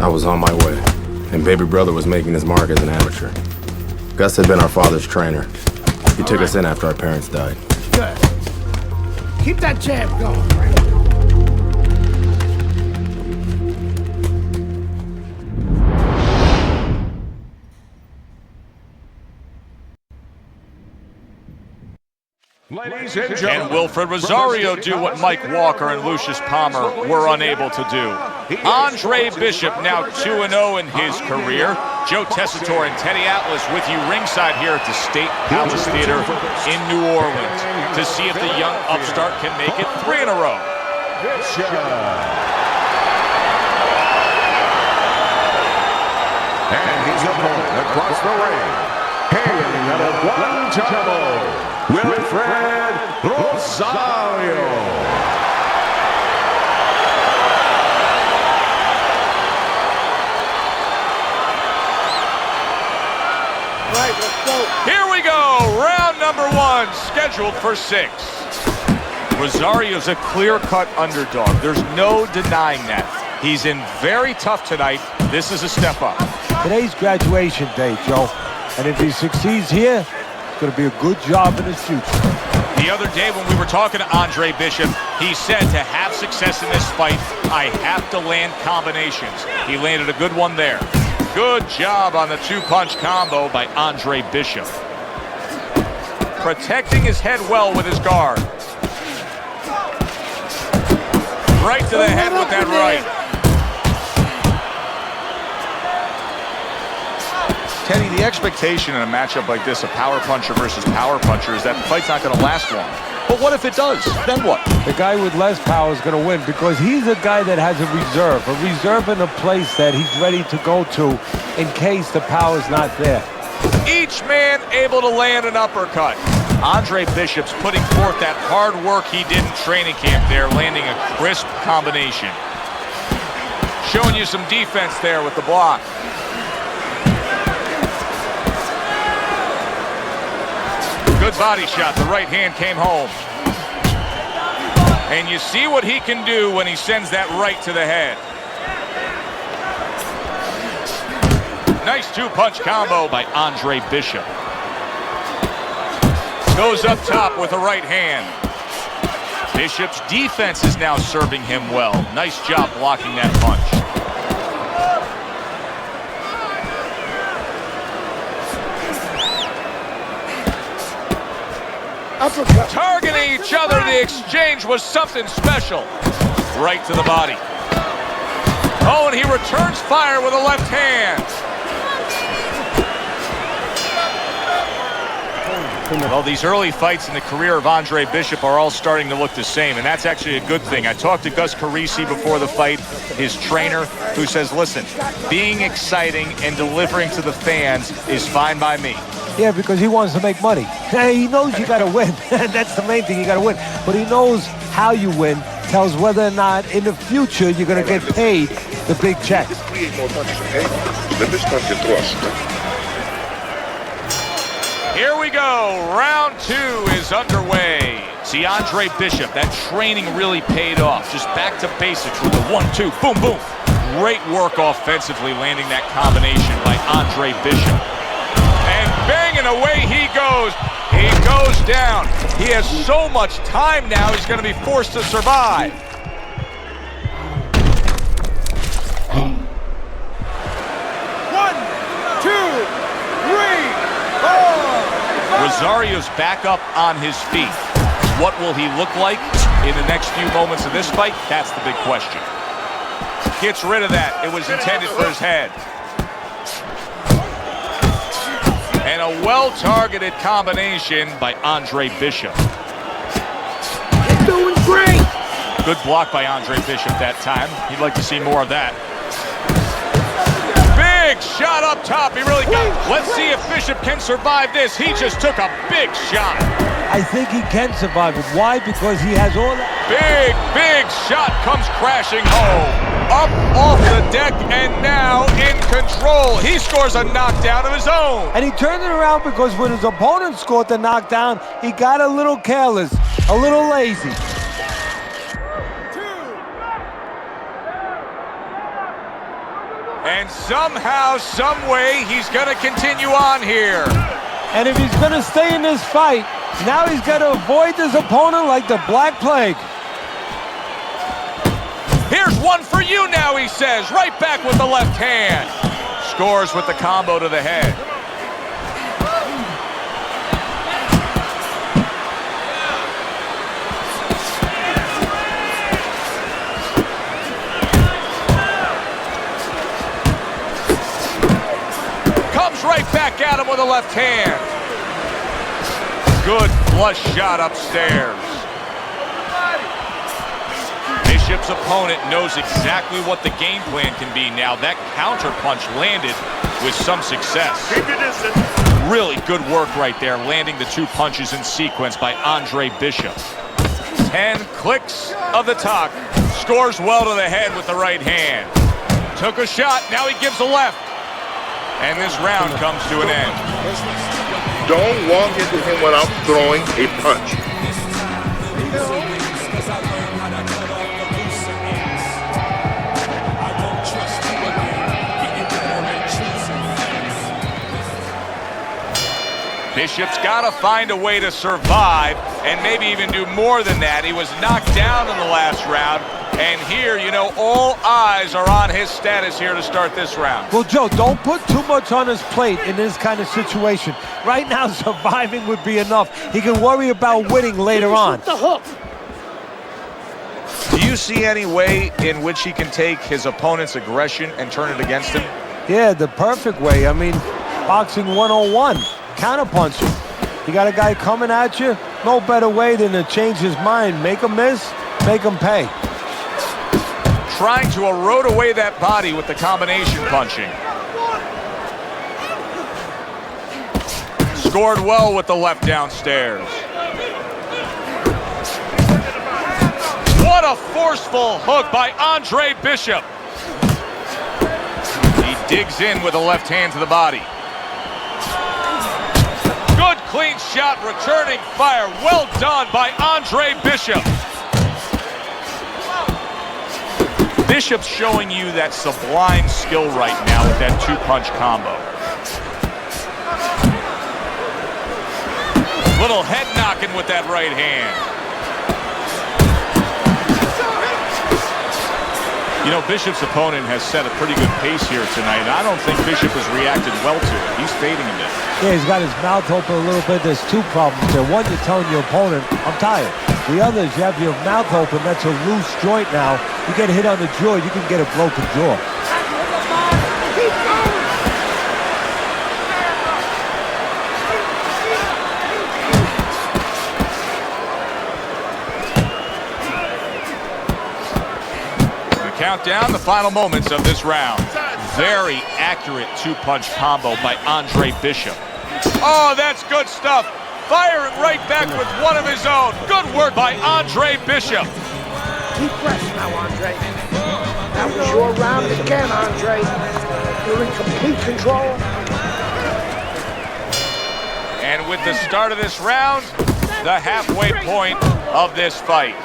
I was on my way, and baby brother was making his mark as an amateur. Gus had been our father's trainer. He took us in after our parents died. Good. Keep that jab going, Frank. Ladies and gentlemen, can Wilfred Rosario do what Mike Walker and Lucius Palmer were unable to do? Andre Bishop now 2-0 in his career. Joe Tessitore and Teddy Atlas with you ringside here at the State Palace Theater in New Orleans to see if the young upstart can make it 3 in a row. And his opponent across the ring, hailing out of Guantanamo, Wilfred Rosario. Right, let's go. Here we go, round number 1, scheduled for 6. Rosario's a clear-cut underdog. There's no denying that. He's in very tough tonight. This is a step up. Today's graduation day, Joe. And if he succeeds here, it's going to be a good job in his future. The other day when we were talking to Andre Bishop, he said to have success in this fight, I have to land combinations. He landed a good one there. Good job on the 2-punch combo by Andre Bishop. Protecting his head well with his guard. Right to the head with that right. Teddy, the expectation in a matchup like this, a power puncher versus power puncher, is that the fight's not going to last long. But what if it does? Then what? The guy with less power is going to win because he's a guy that has a reserve in a place that he's ready to go to in case the power's not there. Each man able to land an uppercut. Andre Bishop's putting forth that hard work he did in training camp there, landing a crisp combination. Showing you some defense there with the block. Good body shot. The right hand came home. And you see what he can do when he sends that right to the head. Nice 2-punch combo by Andre Bishop. Goes up top with a right hand. Bishop's defense is now serving him well. Nice job blocking that punch. Targeting each other, the exchange was something special. Right to the body. Oh, and he returns fire with a left hand. Well, these early fights in the career of Andre Bishop are all starting to look the same, and that's actually a good thing. I talked to Gus Carisi before the fight, his trainer, who says, listen, being exciting and delivering to the fans is fine by me. Yeah, because he wants to make money. He knows you got to win. That's the main thing, you got to win. But he knows how you win, tells whether or not in the future you're going to get paid the big checks. Here we go. Round 2 is underway. See, Andre Bishop, that training really paid off. Just back to basics with the 1-2, boom, boom. Great work offensively, landing that combination by Andre Bishop. And banging away he goes. He goes down. He has so much time now, he's going to be forced to survive. Rosario's back up on his feet. What will he look like in the next few moments of this fight? That's the big question. Gets rid of that. It was intended for his head. And a well-targeted combination by Andre Bishop. You're doing great! Good block by Andre Bishop that time. He'd like to see more of that. Big shot up top. He really got it. Let's see if Bishop can survive this. He just took a big shot. I think he can survive it. Why? Because he has all that. Big shot comes crashing home. Up off the deck and now in control. He scores a knockdown of his own. And he turned it around because when his opponent scored the knockdown, he got a little careless, a little lazy. And somehow, some way, he's going to continue on here. And if he's going to stay in this fight, now he's got to avoid this opponent like the Black Plague. Here's one for you now, he says. Right back with the left hand. Scores with the combo to the head. Comes right back at him with a left hand. Good flush shot upstairs. Bishop's opponent knows exactly what the game plan can be now. That counter punch landed with some success. Keep your distance. Really good work right there, landing the two punches in sequence by Andre Bishop. 10 clicks of the talk. Scores well to the head with the right hand. Took a shot, now he gives a left. And this round comes to an end. Don't walk into him without throwing a punch. Bishop's got to find a way to survive and maybe even do more than that. He was knocked down in the last round, and here, you know, all eyes are on his status here to start this round. Well, Joe, don't put too much on his plate in this kind of situation. Right now, surviving would be enough. He can worry about winning later on. The hook. Do you see any way in which he can take his opponent's aggression and turn it against him? Yeah, the perfect way. I mean, boxing 101. Counterpunching. You got a guy coming at you, no better way than to change his mind. Make him miss, make him pay. Trying to erode away that body with the combination punching. Scored well with the left downstairs. What a forceful hook by Andre Bishop. He digs in with a left hand to the body. Good clean shot, returning fire. Well done by Andre Bishop. Bishop's showing you that sublime skill right now with that two-punch combo. Little head knocking with that right hand. You know, Bishop's opponent has set a pretty good pace here tonight. I don't think Bishop has reacted well to it. He's fading a bit. Yeah, he's got his mouth open a little bit. There's two problems there. One, you're telling your opponent, I'm tired. The other is you have your mouth open. That's a loose joint now. You get hit on the jaw, you can get a broken jaw. Keep going. Count down the final moments of this round. Very accurate two-punch combo by Andre Bishop. Oh, that's good stuff. Firing right back with one of his own. Good work by Andre Bishop. Keep pressing now, Andre. That was your round again, Andre. You're in complete control. And with the start of this round, the halfway point of this fight.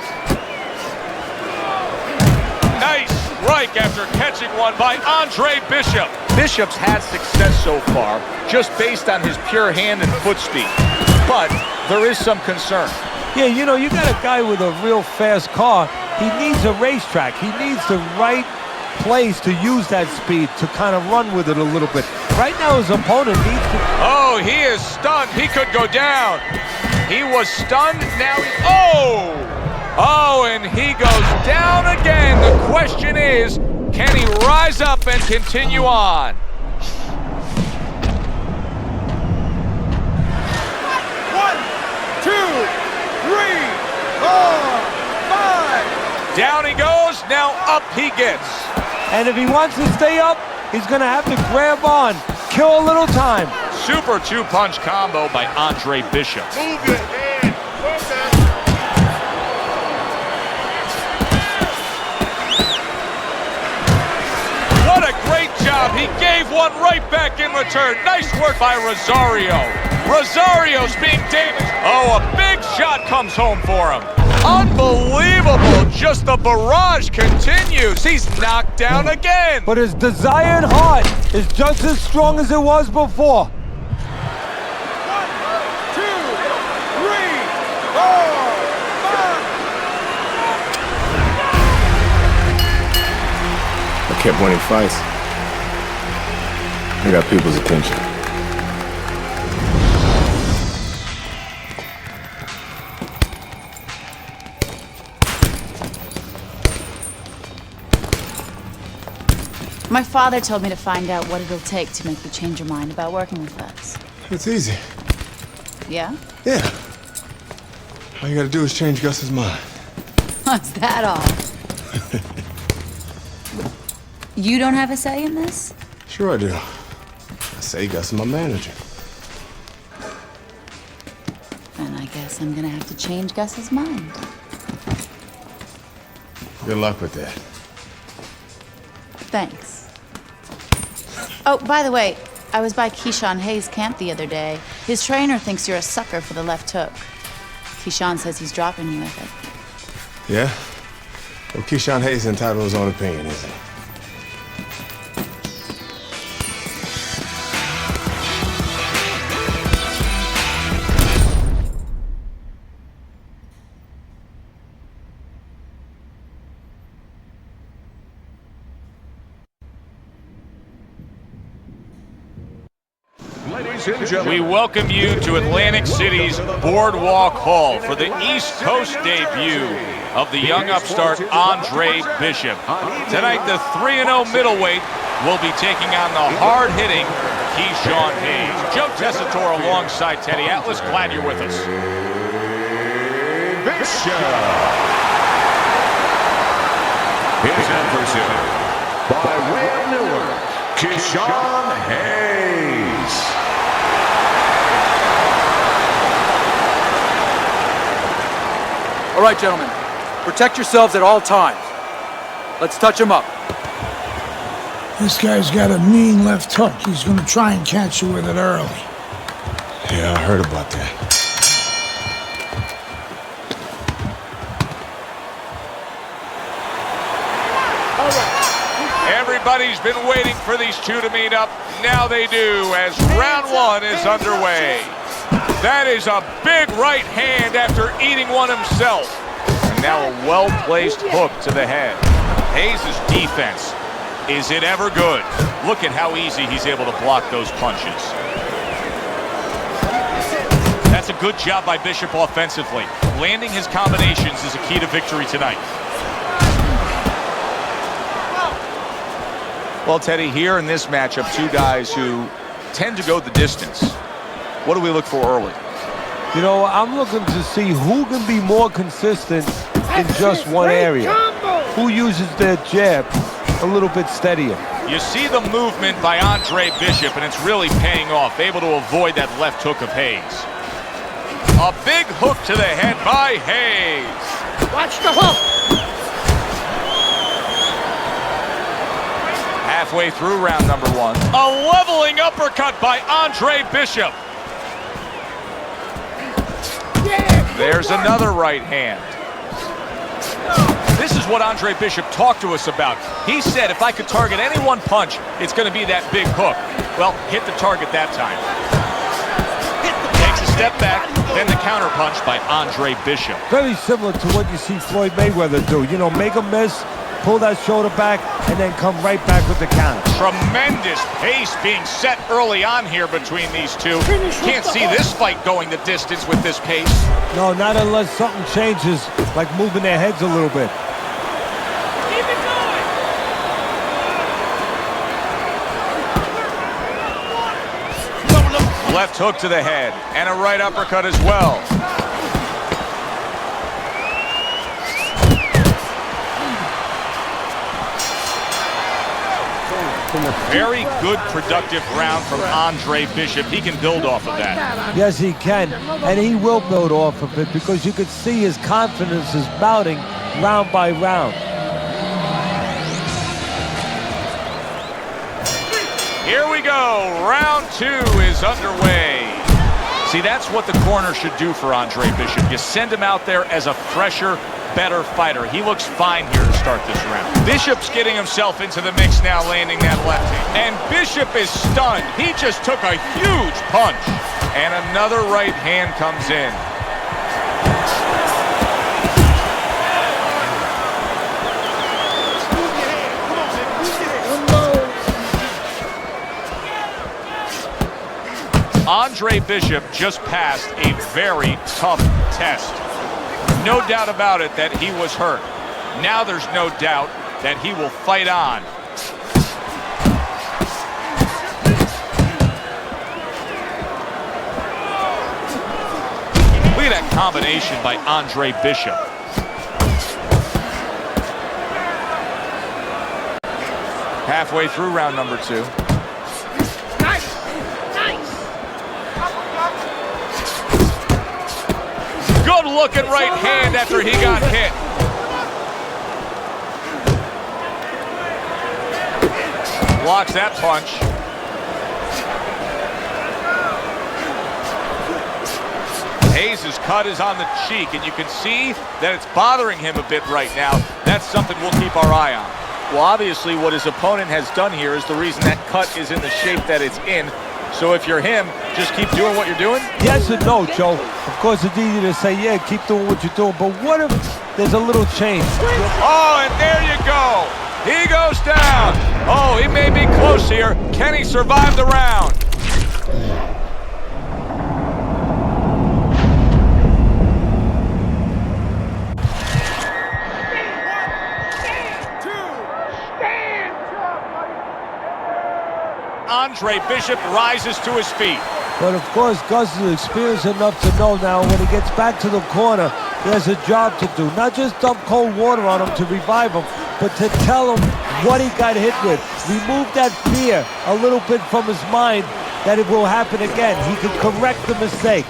Nice strike after catching one by Andre Bishop. Bishop's had success so far just based on his pure hand and foot speed. But there is some concern. Yeah, you know, you got a guy with a real fast car. He needs a racetrack. He needs the right place to use that speed to kind of run with it a little bit. Right now, his opponent needs to... Oh, he is stunned. He could go down. He was stunned. Now he... Oh! Oh, and he goes down again. The question is, can he rise up and continue on? 1, 2, 3, 4, 5. Down he goes, now up he gets. And if he wants to stay up, he's going to have to grab on, kill a little time. Super two-punch combo by Andre Bishop. Move your head. Move that. What a great job. He gave one right back in return. Nice work by Rosario. Rosario's being damaged. Oh, a big shot comes home for him. Unbelievable! Just the barrage continues. He's knocked down again. But his desired heart is just as strong as it was before. 1, 2, 3, 4, 5. I kept winning fights. I got people's attention. My father told me to find out what it'll take to make you change your mind about working with us. It's easy. Yeah? Yeah. All you gotta do is change Gus's mind. What's that all? You don't have a say in this? Sure I do. I say Gus is my manager. And I guess I'm gonna have to change Gus's mind. Good luck with that. Thanks. Oh, by the way, I was by Keyshawn Hayes' camp the other day. His trainer thinks you're a sucker for the left hook. Keyshawn says he's dropping you with it. Yeah? Well, Keyshawn Hayes is entitled to his own opinion, isn't he? Ladies and gentlemen, We welcome you to Atlantic City's Boardwalk Hall for the East Coast debut of the young upstart Andre Bishop. Tonight, the 3-0 middleweight will be taking on the hard-hitting Keyshawn Hayes. Joe Tessitore alongside Teddy Atlas. Glad you're with us. Bishop. His adversary, by way of Newark, Keyshawn Hayes. All right, gentlemen. Protect yourselves at all times. Let's touch him up. This guy's got a mean left hook. He's gonna try and catch you with it early. Yeah, I heard about that. Everybody's been waiting for these two to meet up. Now they do, as round one is underway. That is a big right hand after eating one himself. And now a well-placed hook to the head. Hayes' defense, is it ever good? Look at how easy he's able to block those punches. That's a good job by Bishop offensively. Landing his combinations is a key to victory tonight. Well, Teddy, here in this matchup, two guys who tend to go the distance. What do we look for early? You know, I'm looking to see who can be more consistent in just one area. Who uses their jab a little bit steadier. You see the movement by Andre Bishop, and it's really paying off. Able to avoid that left hook of Hayes. A big hook to the head by Hayes. Watch the hook. Halfway through round number one. A leveling uppercut by Andre Bishop. There's another right hand. This is what Andre Bishop talked to us about. He said if I could target any one punch, it's going to be that big hook. Well, hit the target that time. Takes a step back, then the counter punch by Andre Bishop. Very similar to what you see Floyd Mayweather do. You know, make a miss, pull that shoulder back, and then come right back with the counter. Tremendous pace being set early on here between these two. Can't see this fight going the distance with this pace. No, not unless something changes, like moving their heads a little bit. Keep it going. Left hook to the head, and a right uppercut as well. Very good, productive round from Andre Bishop. He can build off of that. Yes, he can, and he will build off of it because you can see his confidence is mounting round by round. Here we go. Round two is underway. See, that's what the corner should do for Andre Bishop. You send him out there as a fresher, better fighter. He looks fine here to start this round. Bishop's getting himself into the mix now, landing that left hand. And Bishop is stunned. He just took a huge punch. And another right hand comes in. Andre Bishop just passed a very tough test. No doubt about it that he was hurt. Now there's no doubt that he will fight on. Look at that combination by Andre Bishop. Halfway through round number 2. Good looking right hand after he got hit. Blocks that punch. Hayes' cut is on the cheek, and you can see that it's bothering him a bit right now. That's something we'll keep our eye on. Well, obviously what his opponent has done here is the reason that cut is in the shape that it's in. So if you're him, just keep doing what you're doing? Yes and no, Joe. Of course, it's easy to say, yeah, keep doing what you're doing, but what if there's a little change? Oh, and there you go. He goes down. Oh, he may be close here. Can he survive the round? Andre Bishop rises to his feet. But of course, Gus is experienced enough to know now when he gets back to the corner, he has a job to do. Not just dump cold water on him to revive him, but to tell him what he got hit with. Remove that fear a little bit from his mind that it will happen again. He can correct the mistake.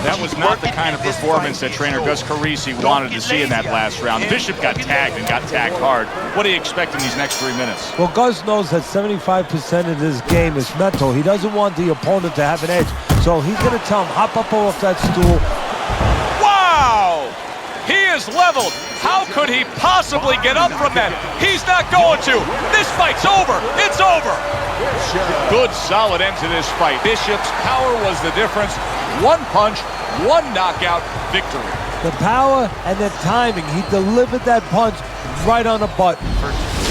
That was not the kind of performance that trainer Gus Carisi wanted to see in that last round. Bishop got tagged and got tagged hard. What do you expect in these next 3 minutes? Well, Gus knows that 75% of this game is mental. He doesn't want the opponent to have an edge. So he's going to tell him, hop up off that stool. Wow! He is leveled. How could he possibly get up from that? He's not going to. This fight's over. It's over. Good, solid end to this fight. Bishop's power was the difference. One punch, one knockout victory. The power and the timing. He delivered that punch right on the button.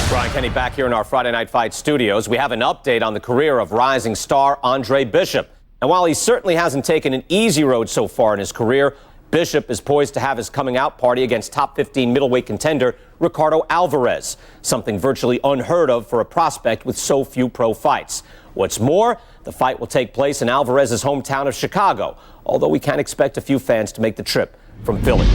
Brian Kenny back here in our Friday Night Fight studios. We have an update on the career of rising star Andre Bishop. And while he certainly hasn't taken an easy road so far in his career, Bishop is poised to have his coming out party against top 15 middleweight contender Ricardo Alvarez, something virtually unheard of for a prospect with so few pro fights. What's more, the fight will take place in Alvarez's hometown of Chicago, although we can expect a few fans to make the trip from Philly.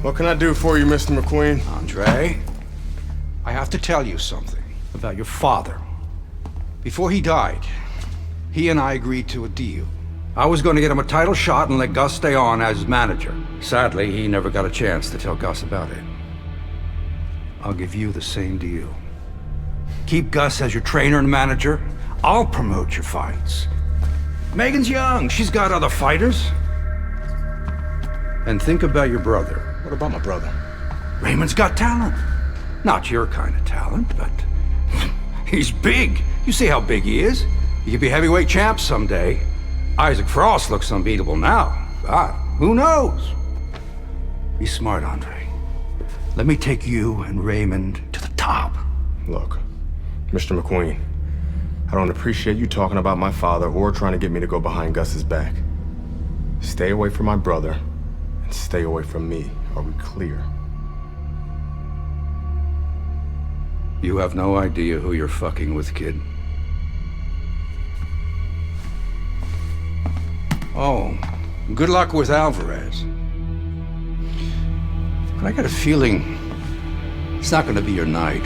What can I do for you, Mr. McQueen? Andre, I have to tell you something about your father. Before he died, he and I agreed to a deal. I was going to get him a title shot and let Gus stay on as his manager. Sadly, he never got a chance to tell Gus about it. I'll give you the same deal. Keep Gus as your trainer and manager. I'll promote your fights. Megan's young. She's got other fighters. And think about your brother. What about my brother? Raymond's got talent. Not your kind of talent, but he's big. You see how big he is. He could be heavyweight champ someday. Isaac Frost looks unbeatable now. God, who knows? Be smart, Andre. Let me take you and Raymond to the top. Look, Mr. McQueen, I don't appreciate you talking about my father or trying to get me to go behind Gus's back. Stay away from my brother and stay away from me. Are we clear? You have no idea who you're fucking with, kid. Oh, good luck with Alvarez. But I got a feeling it's not going to be your night.